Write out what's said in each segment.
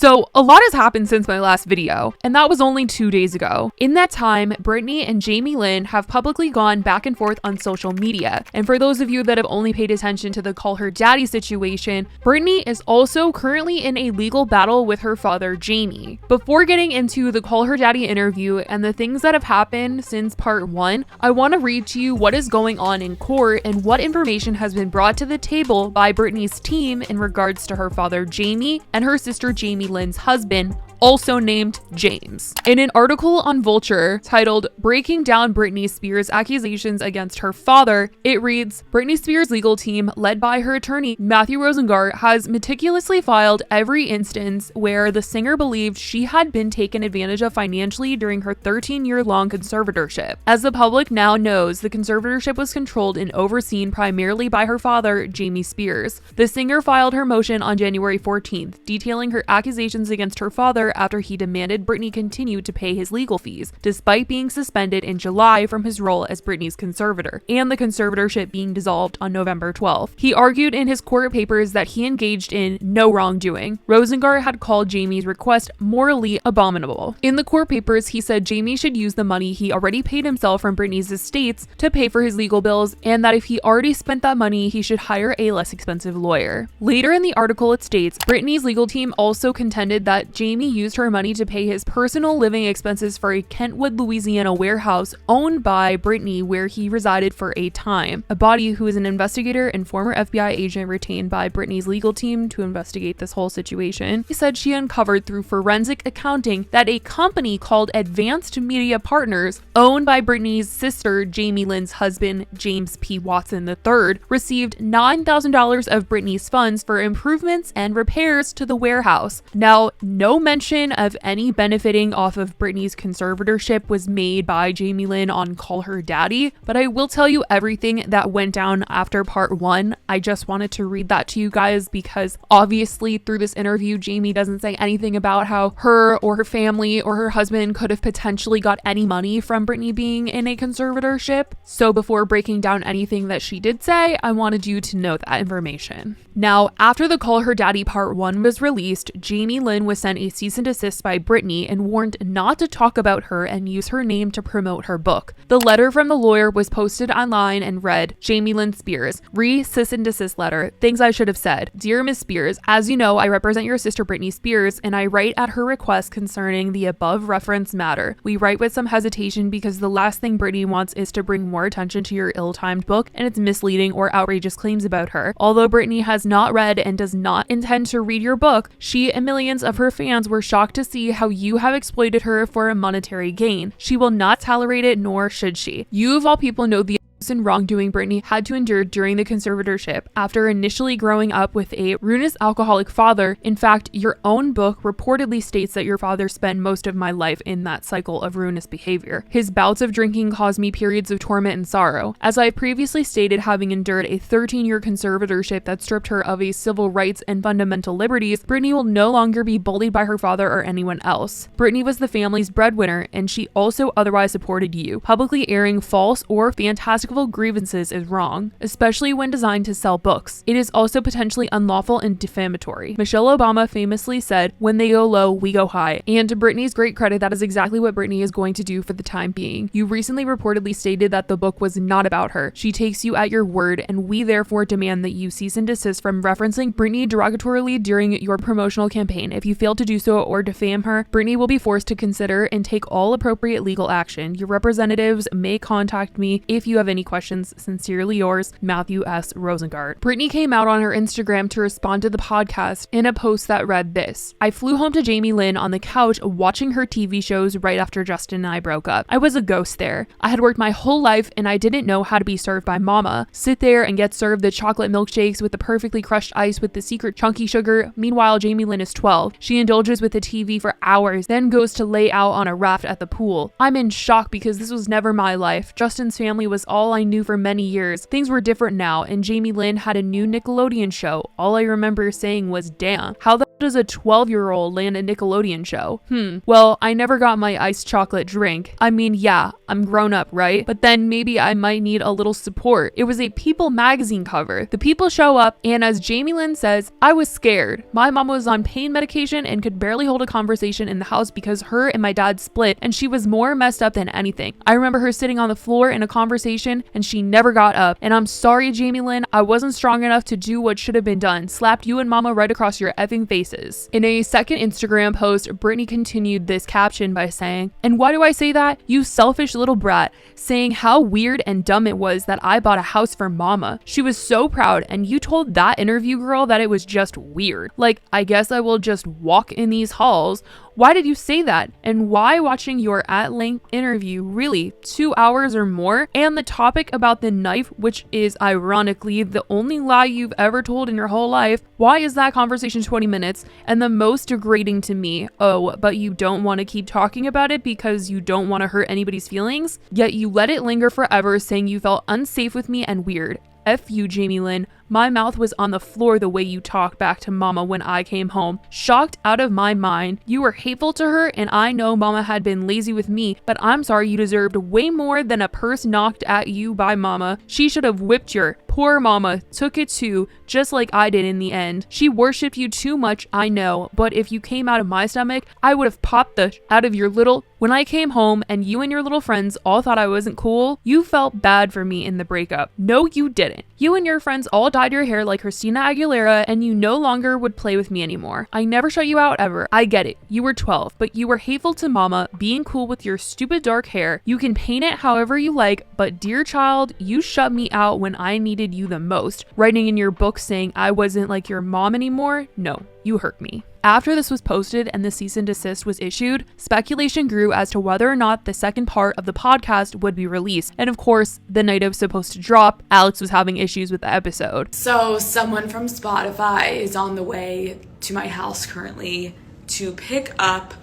So a lot has happened since my last video, and that was only 2 days ago. In that time, Britney and Jamie Lynn have publicly gone back and forth on social media. And for those of you that have only paid attention to the Call Her Daddy situation, Britney is also currently in a legal battle with her father, Jamie. Before getting into the Call Her Daddy interview and the things that have happened since part 1, I want to read to you what is going on in court and what information has been brought to the table by Britney's team in regards to her father, Jamie, and her sister, Jamie Lynn's husband, also named James. In an article on Vulture titled "Breaking Down Britney Spears' Accusations Against Her Father," it reads, Britney Spears' legal team, led by her attorney Matthew Rosengart, has meticulously filed every instance where the singer believed she had been taken advantage of financially during her 13-year-long conservatorship. As the public now knows, the conservatorship was controlled and overseen primarily by her father, Jamie Spears. The singer filed her motion on January 14th, detailing her accusations against her father after he demanded Britney continue to pay his legal fees, despite being suspended in July from his role as Britney's conservator, and the conservatorship being dissolved on November 12th. He argued in his court papers that he engaged in no wrongdoing. Rosengart had called Jamie's request morally abominable. In the court papers, he said Jamie should use the money he already paid himself from Britney's estates to pay for his legal bills, and that if he already spent that money, he should hire a less expensive lawyer. Later in the article, it states, Britney's legal team also contended that Jamie used her money to pay his personal living expenses for a Kentwood, Louisiana warehouse owned by Britney, where he resided for a time. A body who is an investigator and former FBI agent retained by Britney's legal team to investigate this whole situation, he said she uncovered through forensic accounting that a company called Advanced Media Partners, owned by Britney's sister Jamie Lynn's husband, James P. Watson III, received $9,000 of Britney's funds for improvements and repairs to the warehouse. Now, no mention of any benefiting off of Britney's conservatorship was made by Jamie Lynn on Call Her Daddy, but I will tell you everything that went down after part 1. I just wanted to read that to you guys because obviously through this interview, Jamie doesn't say anything about how her or her family or her husband could have potentially got any money from Britney being in a conservatorship. So before breaking down anything that she did say, I wanted you to know that information. Now, after the Call Her Daddy part 1 was released, Jamie Lynn was sent a cease and desist by Britney and warned not to talk about her and use her name to promote her book. The letter from the lawyer was posted online and read, Jamie Lynn Spears, cease and desist letter. Things I should have said. Dear Miss Spears, as you know, I represent your sister Britney Spears, and I write at her request concerning the above referenced matter. We write with some hesitation because the last thing Britney wants is to bring more attention to your ill-timed book and its misleading or outrageous claims about her. Although Britney has not read and does not intend to read your book, she and millions of her fans were shocked to see how you have exploited her for a monetary gain. She will not tolerate it, nor should she. You of all people know the and wrongdoing Britney had to endure during the conservatorship after initially growing up with a ruinous alcoholic father. In fact, your own book reportedly states that your father spent most of my life in that cycle of ruinous behavior. His bouts of drinking caused me periods of torment and sorrow. As I previously stated, having endured a 13-year conservatorship that stripped her of a civil rights and fundamental liberties, Britney will no longer be bullied by her father or anyone else. Britney was the family's breadwinner, and she also otherwise supported you. Publicly airing false or fantastical grievances is wrong, especially when designed to sell books. It is also potentially unlawful and defamatory. Michelle Obama famously said, when they go low, we go high. And to Britney's great credit, that is exactly what Britney is going to do for the time being. You recently reportedly stated that the book was not about her. She takes you at your word, and we therefore demand that you cease and desist from referencing Britney derogatorily during your promotional campaign. If you fail to do so or defame her, Britney will be forced to consider and take all appropriate legal action. Your representatives may contact me if you have any questions. Sincerely yours, Matthew S. Rosengart. Britney came out on her Instagram to respond to the podcast in a post that read this: I flew home to Jamie Lynn on the couch watching her TV shows right after Justin and I broke up. I was a ghost there. I had worked my whole life and I didn't know how to be served by mama. Sit there and get served the chocolate milkshakes with the perfectly crushed ice with the secret chunky sugar. Meanwhile, Jamie Lynn is 12. She indulges with the TV for hours, then goes to lay out on a raft at the pool. I'm in shock because this was never my life. Justin's family was all all I knew for many years. Things were different now, and Jamie Lynn had a new Nickelodeon show. All I remember saying was, damn, how the does a 12-year-old land a Nickelodeon show? Well, I never got my iced chocolate drink. I mean, yeah, I'm grown up, right? But then maybe I might need a little support. It was a People magazine cover. The People show up, and as Jamie Lynn says, I was scared. My mom was on pain medication and could barely hold a conversation in the house because her and my dad split, and she was more messed up than anything. I remember her sitting on the floor in a conversation, and she never got up. And I'm sorry, Jamie Lynn, I wasn't strong enough to do what should have been done. Slapped you and mama right across your effing faces. In a second Instagram post, Britney continued this caption by saying, and why do I say that? You selfish little brat, saying how weird and dumb it was that I bought a house for mama. She was so proud, and you told that interview girl that it was just weird. Like, I guess I will just walk in these halls. Why did you say that? And why watching your at-length interview, really 2 hours or more, and the topic about the knife, which is ironically the only lie you've ever told in your whole life, why is that conversation 20 minutes and the most degrading to me? Oh, but you don't want to keep talking about it because you don't want to hurt anybody's feelings? Yet you let it linger forever, saying you felt unsafe with me and weird. F you, Jamie Lynn. My mouth was on the floor the way you talked back to mama when I came home. Shocked out of my mind. You were hateful to her, and I know mama had been lazy with me, but I'm sorry, you deserved way more than a purse knocked at you by mama. She should have whipped your poor mama, took it too, just like I did in the end. She worshipped you too much, I know, but if you came out of my stomach, I would have popped the out of your little. When I came home and you and your little friends all thought I wasn't cool, you felt bad for me in the breakup. No, you didn't. You and your friends all dyed your hair like Christina Aguilera, and you no longer would play with me anymore. I never shut you out ever. I get it. You were 12, but you were hateful to mama, being cool with your stupid dark hair. You can paint it however you like, but dear child, you shut me out when I needed you the most. Writing in your book saying I wasn't like your mom anymore? No, you hurt me. After this was posted and the cease and desist was issued, speculation grew as to whether or not the second part of the podcast would be released. And of course, the night it was supposed to drop, Alex was having issues with the episode. So someone from Spotify is on the way to my house currently to pick up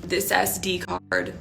this SD card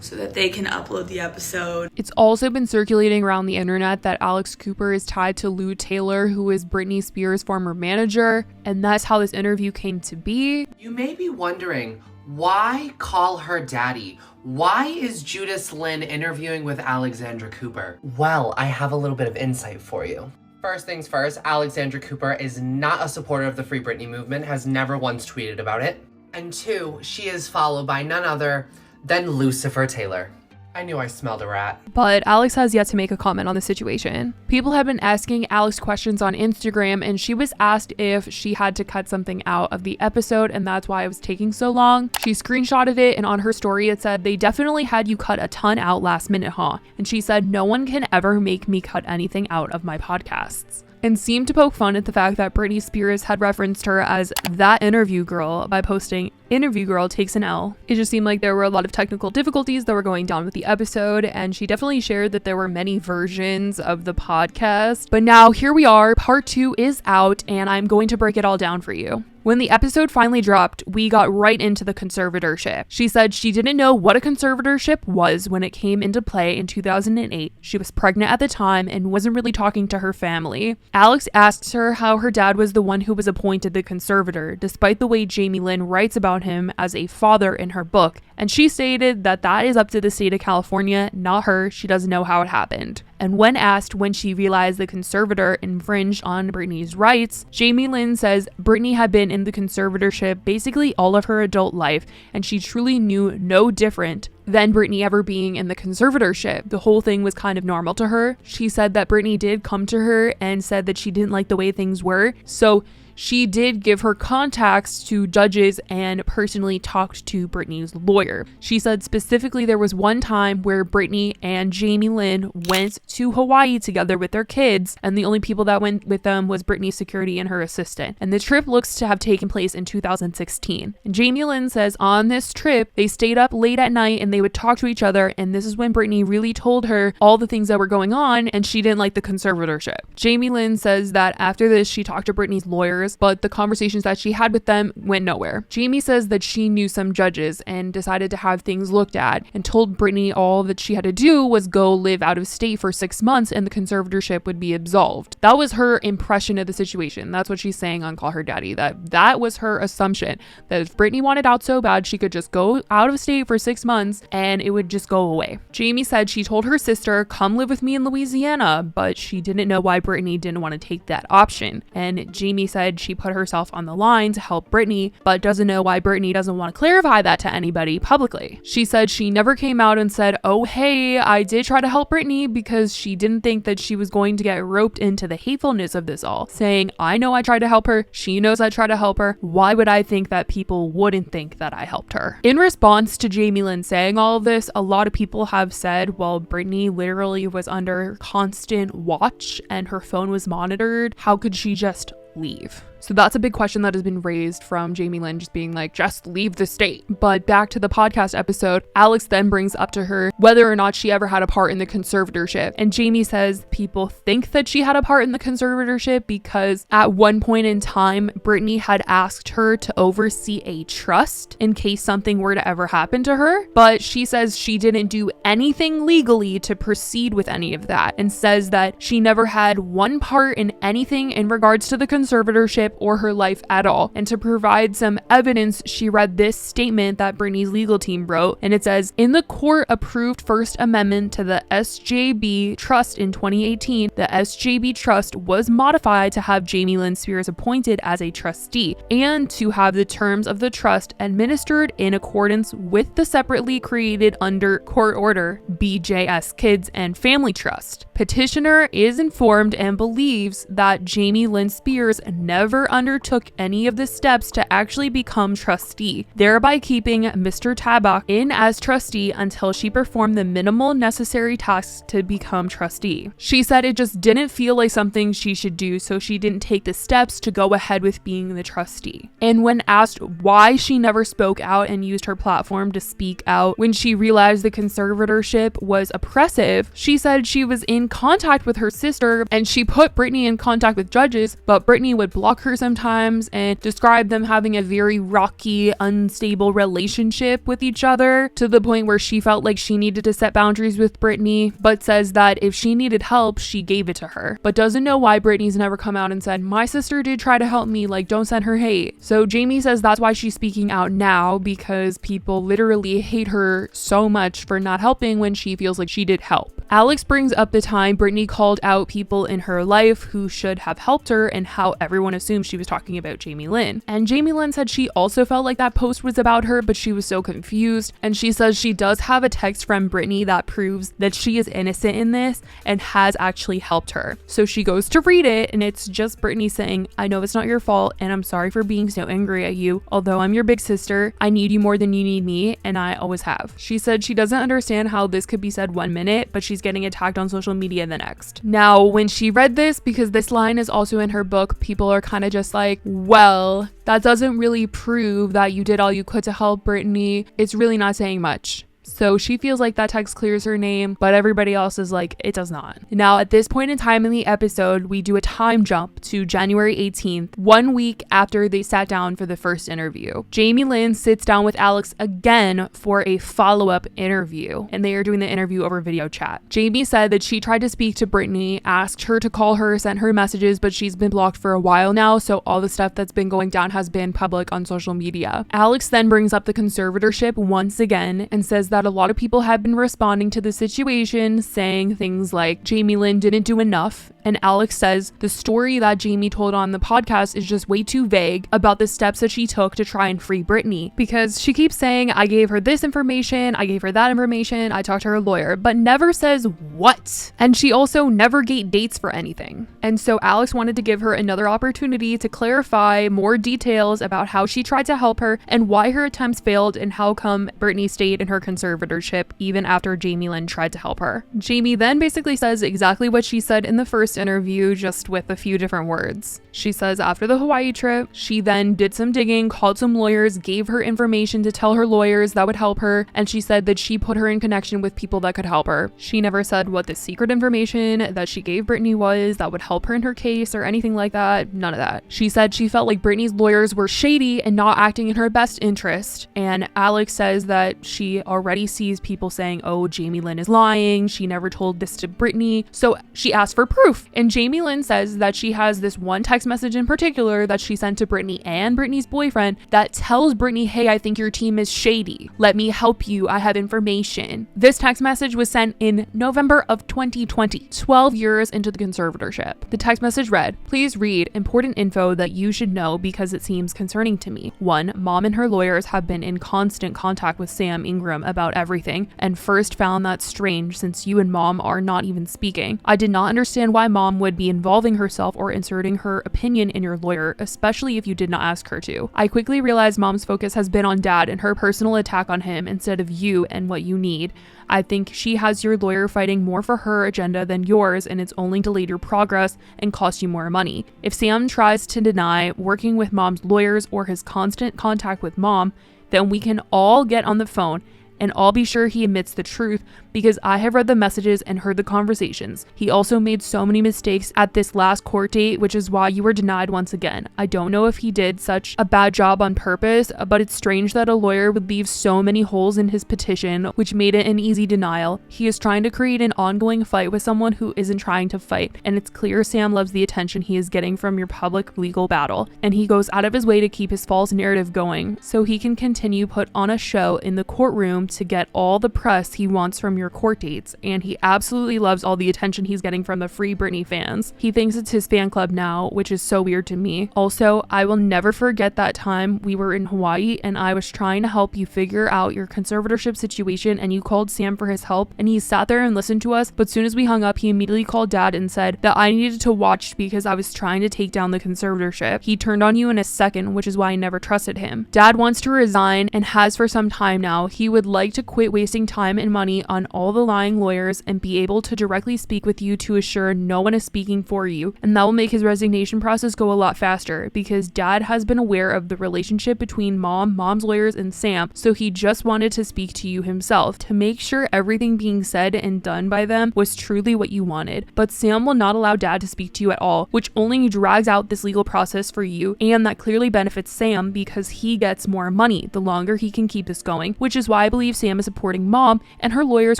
so that they can upload the episode. It's also been circulating around the internet that Alex Cooper is tied to Lou Taylor, who is Britney Spears' former manager, and that's how this interview came to be. You may be wondering, why call her daddy? Why is Judas Lynn interviewing with Alexandra Cooper? Well, I have a little bit of insight for you. First things first, Alexandra Cooper is not a supporter of the Free Britney movement, has never once tweeted about it. And two, she is followed by none other than Lucifer Taylor. I knew I smelled a rat. But Alex has yet to make a comment on the situation. People have been asking Alex questions on Instagram, and she was asked if she had to cut something out of the episode, and that's why it was taking so long. She screenshotted it, and on her story it said, they definitely had you cut a ton out last minute, huh? And she said, no one can ever make me cut anything out of my podcasts. And seemed to poke fun at the fact that Britney Spears had referenced her as that interview girl by posting interview girl takes an L. It just seemed like there were a lot of technical difficulties that were going down with the episode, and she definitely shared that there were many versions of the podcast. But now here we are, part 2 is out, and I'm going to break it all down for you. When the episode finally dropped, we got right into the conservatorship. She said she didn't know what a conservatorship was when it came into play in 2008. She was pregnant at the time and wasn't really talking to her family. Alex asks her how her dad was the one who was appointed the conservator, despite the way Jamie Lynn writes about him as a father in her book. And she stated that that is up to the state of California, not her. She doesn't know how it happened. And when asked when she realized the conservator infringed on Britney's rights, Jamie Lynn says Britney had been in the conservatorship basically all of her adult life, and she truly knew no different than Britney ever being in the conservatorship. The whole thing was kind of normal to her. She said that Britney did come to her and said that she didn't like the way things were, so she did give her contacts to judges and personally talked to Britney's lawyer. She said specifically there was one time where Britney and Jamie Lynn went to Hawaii together with their kids, and the only people that went with them was Britney's security and her assistant. And the trip looks to have taken place in 2016. And Jamie Lynn says on this trip, they stayed up late at night and they would talk to each other, and this is when Britney really told her all the things that were going on, and she didn't like the conservatorship. Jamie Lynn says that after this, she talked to Britney's lawyers lawyers, but the conversations that she had with them went nowhere. Jamie says that she knew some judges and decided to have things looked at and told Britney all that she had to do was go live out of state for 6 months and the conservatorship would be absolved. That was her impression of the situation. That's what she's saying on Call Her Daddy, that was her assumption, that if Britney wanted out so bad, she could just go out of state for 6 months and it would just go away. Jamie said she told her sister, come live with me in Louisiana, but she didn't know why Britney didn't want to take that option. And Jamie said she put herself on the line to help Britney, but doesn't know why Britney doesn't want to clarify that to anybody publicly. She said she never came out and said, oh hey, I did try to help Britney, because she didn't think that she was going to get roped into the hatefulness of this all, saying, I know I tried to help her, she knows I tried to help her, why would I think that people wouldn't think that I helped her? In response to Jamie Lynn saying all of this, a lot of people have said, well, Britney literally was under constant watch and her phone was monitored. How could she just leave? So that's a big question that has been raised from Jamie Lynn, just being like, just leave the state. But back to the podcast episode, Alex then brings up to her whether or not she ever had a part in the conservatorship. And Jamie says people think that she had a part in the conservatorship because at one point in time, Britney had asked her to oversee a trust in case something were to ever happen to her. But she says she didn't do anything legally to proceed with any of that, and says that she never had one part in anything in regards to the conservatorship or her life at all. And to provide some evidence, she read this statement that Britney's legal team wrote, and it says, in the court-approved First Amendment to the SJB Trust in 2018, the SJB Trust was modified to have Jamie Lynn Spears appointed as a trustee and to have the terms of the trust administered in accordance with the separately created under court order BJS Kids and Family Trust. Petitioner is informed and believes that Jamie Lynn Spears never undertook any of the steps to actually become trustee, thereby keeping Mr. Tabak in as trustee until she performed the minimal necessary tasks to become trustee. She said it just didn't feel like something she should do, so she didn't take the steps to go ahead with being the trustee. And when asked why she never spoke out and used her platform to speak out when she realized the conservatorship was oppressive, she said she was in contact with her sister and she put Britney in contact with judges, but Britney would block her sometimes and describe them having a very rocky, unstable relationship with each other, to the point where she felt like she needed to set boundaries with Britney, but says that if she needed help, she gave it to her, but doesn't know why Britney's never come out and said, my sister did try to help me, like, don't send her hate. So Jamie says that's why she's speaking out now, because people literally hate her so much for not helping when she feels like she did help. Alex brings up the time Britney called out people in her life who should have helped her and how everyone assumed she was talking about Jamie Lynn. And Jamie Lynn said she also felt like that post was about her, but she was so confused. And she says she does have a text from Britney that proves that she is innocent in this and has actually helped her. So she goes to read it, and it's just Britney saying, I know it's not your fault, and I'm sorry for being so angry at you. Although I'm your big sister, I need you more than you need me, and I always have. She said she doesn't understand how this could be said 1 minute, but she's getting attacked on social media the next. Now, when she read this, because this line is also in her book, people are kind of just like, well, that doesn't really prove that you did all you could to help Britney. It's really not saying much. So she feels like that text clears her name, but everybody else is like, it does not. Now, at this point in time in the episode, we do a time jump to January 18th, 1 week after they sat down for the first interview. Jamie Lynn sits down with Alex again for a follow-up interview, and they are doing the interview over video chat. Jamie said that she tried to speak to Britney, asked her to call her, sent her messages, but she's been blocked for a while now, so all the stuff that's been going down has been public on social media. Alex then brings up the conservatorship once again and says that a lot of people have been responding to the situation, saying things like Jamie Lynn didn't do enough, and Alex says the story that Jamie told on the podcast is just way too vague about the steps that she took to try and free Britney, because she keeps saying, I gave her this information, I gave her that information, I talked to her lawyer, but never says what. And she also never gave dates for anything. And so Alex wanted to give her another opportunity to clarify more details about how she tried to help her and why her attempts failed and how come Britney stayed in her conservatorship even after Jamie Lynn tried to help her. Jamie then basically says exactly what she said in the first first interview just with a few different words. She says after the Hawaii trip, she then did some digging, called some lawyers, gave her information to tell her lawyers that would help her, and she said that she put her in connection with people that could help her. She never said what the secret information that she gave Britney was that would help her in her case or anything like that. None of that. She said she felt like Britney's lawyers were shady and not acting in her best interest. And Alex says that she already sees people saying, oh, Jamie Lynn is lying. She never told this to Britney. So she asked for proof. And Jamie Lynn says that she has this one text message in particular that she sent to Britney and Britney's boyfriend that tells Britney, hey, I think your team is shady. Let me help you. I have information. This text message was sent in November of 2020, 12 years into the conservatorship. The text message read, please read important info that you should know because it seems concerning to me. 1. Mom and her lawyers have been in constant contact with Sam Ingram about everything and first found that strange since you and Mom are not even speaking. I did not understand why Mom would be involving herself or inserting her opinion in your lawyer, especially if you did not ask her to. I quickly realized Mom's focus has been on Dad and her personal attack on him instead of you and what you need. I think she has your lawyer fighting more for her agenda than yours, and it's only delayed your progress and cost you more money. If Sam tries to deny working with Mom's lawyers or his constant contact with Mom, then we can all get on the phone and I'll be sure he admits the truth because I have read the messages and heard the conversations. He also made so many mistakes at this last court date, which is why you were denied once again. I don't know if he did such a bad job on purpose, but it's strange that a lawyer would leave so many holes in his petition, which made it an easy denial. He is trying to create an ongoing fight with someone who isn't trying to fight, and it's clear Sam loves the attention he is getting from your public legal battle, and he goes out of his way to keep his false narrative going so he can continue put on a show in the courtroom to get all the press he wants from your court dates, and he absolutely loves all the attention he's getting from the Free Britney fans. He thinks it's his fan club now, which is so weird to me. Also, I will never forget that time we were in Hawaii and I was trying to help you figure out your conservatorship situation and you called Sam for his help and he sat there and listened to us, but soon as we hung up, he immediately called Dad and said that I needed to watch because I was trying to take down the conservatorship. He turned on you in a second, which is why I never trusted him. Dad wants to resign and has for some time now. He would like to quit wasting time and money on all the lying lawyers and be able to directly speak with you to assure no one is speaking for you, and that will make his resignation process go a lot faster because Dad has been aware of the relationship between Mom's lawyers and Sam, so he just wanted to speak to you himself to make sure everything being said and done by them was truly what you wanted. But Sam will not allow Dad to speak to you at all, which only drags out this legal process for you, and that clearly benefits Sam because he gets more money the longer he can keep this going, which is why I believe Sam is supporting Mom and her lawyers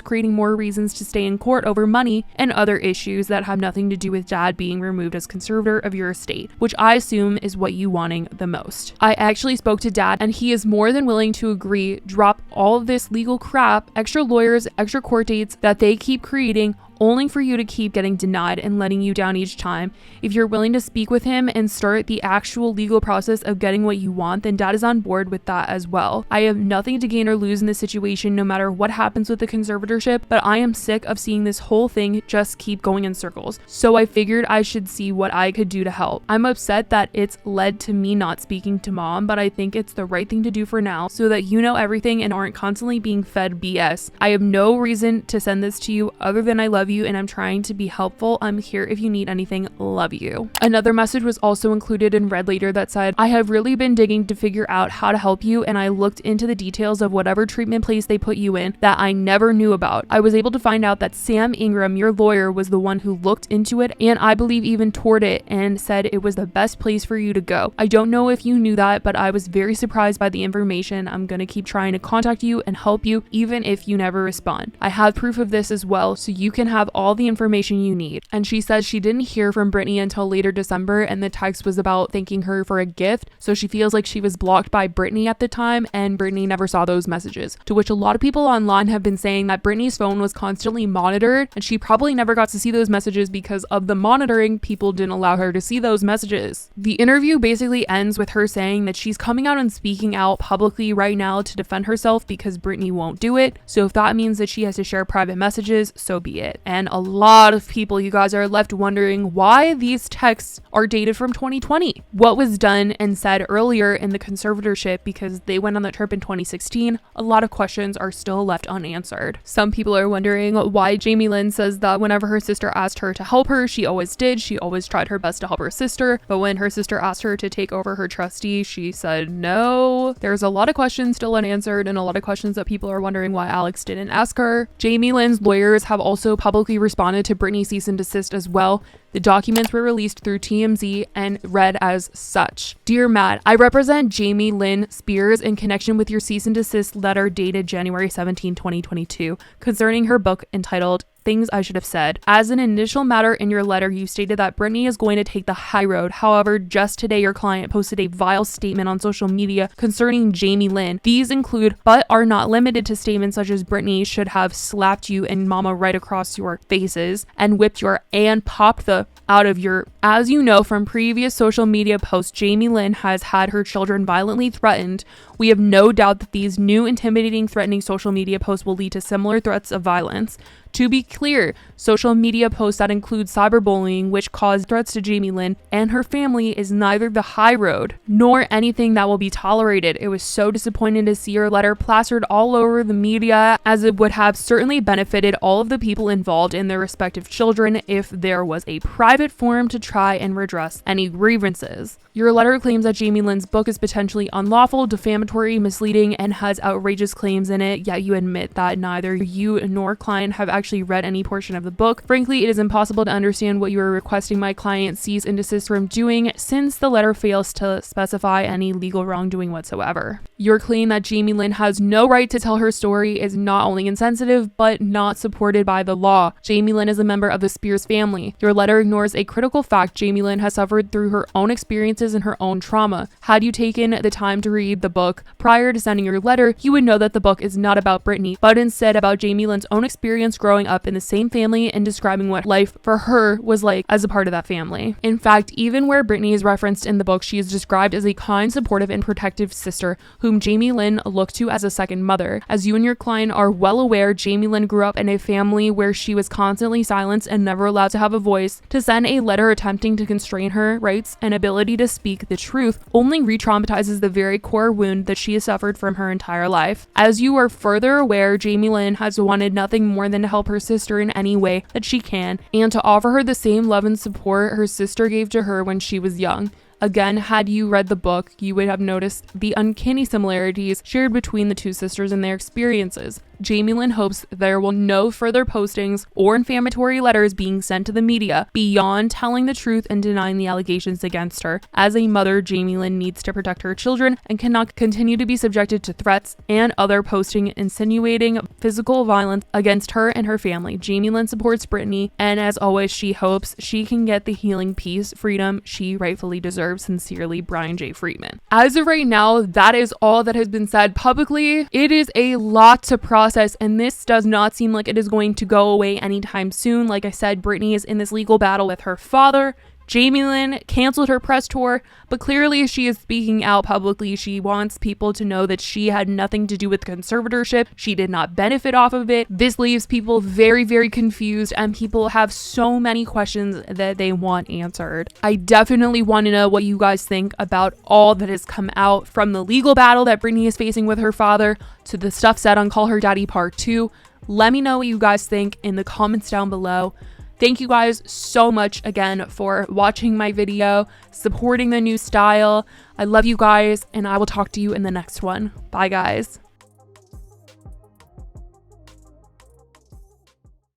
creating more reasons to stay in court over money and other issues that have nothing to do with Dad being removed as conservator of your estate, which I assume is what you wanting the most. I actually spoke to Dad and he is more than willing to agree, drop all of this legal crap, extra lawyers, extra court dates that they keep creating only for you to keep getting denied and letting you down each time. If you're willing to speak with him and start the actual legal process of getting what you want, then Dad is on board with that as well. I have nothing to gain or lose in this situation no matter what happens with the conservatorship, but I am sick of seeing this whole thing just keep going in circles. So I figured I should see what I could do to help. I'm upset that it's led to me not speaking to Mom, but I think it's the right thing to do for now so that you know everything and aren't constantly being fed BS. I have no reason to send this to you other than I love you and I'm trying to be helpful. I'm here if you need anything. Love you. Another message was also included and read later that said, I have really been digging to figure out how to help you and I looked into the details of whatever treatment place they put you in that I never knew about. I was able to find out that Sam Ingram, your lawyer, was the one who looked into it and I believe even toured it and said it was the best place for you to go. I don't know if you knew that, but I was very surprised by the information. I'm gonna keep trying to contact you and help you even if you never respond. I have proof of this as well so you can have all the information you need. And she says she didn't hear from Britney until later December and the text was about thanking her for a gift, so she feels like she was blocked by Britney at the time and Britney never saw those messages, to which a lot of people online have been saying that Britney's phone was constantly monitored and she probably never got to see those messages because of the monitoring. People didn't allow her to see those messages. The interview basically ends with her saying that she's coming out and speaking out publicly right now to defend herself because Britney won't do it, so if that means that she has to share private messages, so be it. And a lot of people, you guys, are left wondering why these texts are dated from 2020. What was done and said earlier in the conservatorship, because they went on that trip in 2016, a lot of questions are still left unanswered. Some people are wondering why Jamie Lynn says that whenever her sister asked her to help her, she always did. She always tried her best to help her sister. But when her sister asked her to take over her trustee, she said no. There's a lot of questions still unanswered and a lot of questions that people are wondering why Alex didn't ask her. Jamie Lynn's lawyers have also publicly responded to Britney's cease and desist as well. The documents were released through TMZ and read as such. Dear Matt, I represent Jamie Lynn Spears in connection with your cease and desist letter dated January 17, 2022, concerning her book entitled Things I Should Have Said. As an initial matter in your letter, you stated that Britney is going to take the high road. However, just today your client posted a vile statement on social media concerning Jamie Lynn. These include, but are not limited to, statements such as Britney should have slapped you and mama right across your faces and whipped your and popped the out of your. As you know from previous social media posts, Jamie Lynn has had her children violently threatened. We have no doubt that these new intimidating, threatening social media posts will lead to similar threats of violence. To be clear, social media posts that include cyberbullying, which caused threats to Jamie Lynn and her family, is neither the high road nor anything that will be tolerated. It was so disappointing to see your letter plastered all over the media, as it would have certainly benefited all of the people involved and their respective children if there was a private forum to try and redress any grievances. Your letter claims that Jamie Lynn's book is potentially unlawful, defamatory, misleading, and has outrageous claims in it, yet you admit that neither you nor client have actually read any portion of the book. Frankly, it is impossible to understand what you are requesting my client cease and desist from doing, since the letter fails to specify any legal wrongdoing whatsoever. Your claim that Jamie Lynn has no right to tell her story is not only insensitive, but not supported by the law. Jamie Lynn is a member of the Spears family. Your letter ignores a critical fact. Jamie Lynn has suffered through her own experiences and her own trauma. Had you taken the time to read the book prior to sending your letter, you would know that the book is not about Britney, but instead about Jamie Lynn's own experience growing up in the same family and describing what life for her was like as a part of that family. In fact, even where Britney is referenced in the book, she is described as a kind, supportive, and protective sister whom Jamie Lynn looked to as a second mother. As you and your client are well aware, Jamie Lynn grew up in a family where she was constantly silenced and never allowed to have a voice. To send a letter attempting to constrain her rights and ability to speak the truth only re-traumatizes the very core wound that she has suffered from her entire life. As you are further aware, Jamie Lynn has wanted nothing more than to help her sister in any way that she can, and to offer her the same love and support her sister gave to her when she was young. Again, had you read the book, you would have noticed the uncanny similarities shared between the two sisters and their experiences. Jamie Lynn hopes there will no further postings or inflammatory letters being sent to the media beyond telling the truth and denying the allegations against her. As a mother, Jamie Lynn needs to protect her children and cannot continue to be subjected to threats and other posting insinuating physical violence against her and her family. Jamie Lynn supports Britney, and as always, she hopes she can get the healing, peace, freedom she rightfully deserves. Sincerely, Brian J. Friedman. As of right now, that is all that has been said publicly. It is a lot to process, and this does not seem like it is going to go away anytime soon. Like I said, Britney is in this legal battle with her father. Jamie Lynn canceled her press tour, but clearly she is speaking out publicly. She wants people to know that she had nothing to do with the conservatorship. She did not benefit off of it. This leaves people very, very confused, and people have so many questions that they want answered. I definitely want to know what you guys think about all that has come out, from the legal battle that Britney is facing with her father to the stuff said on Call Her Daddy Part 2. Let me know what you guys think in the comments down below. Thank you guys so much again for watching my video, supporting the new style. I love you guys, and I will talk to you in the next one. Bye, guys.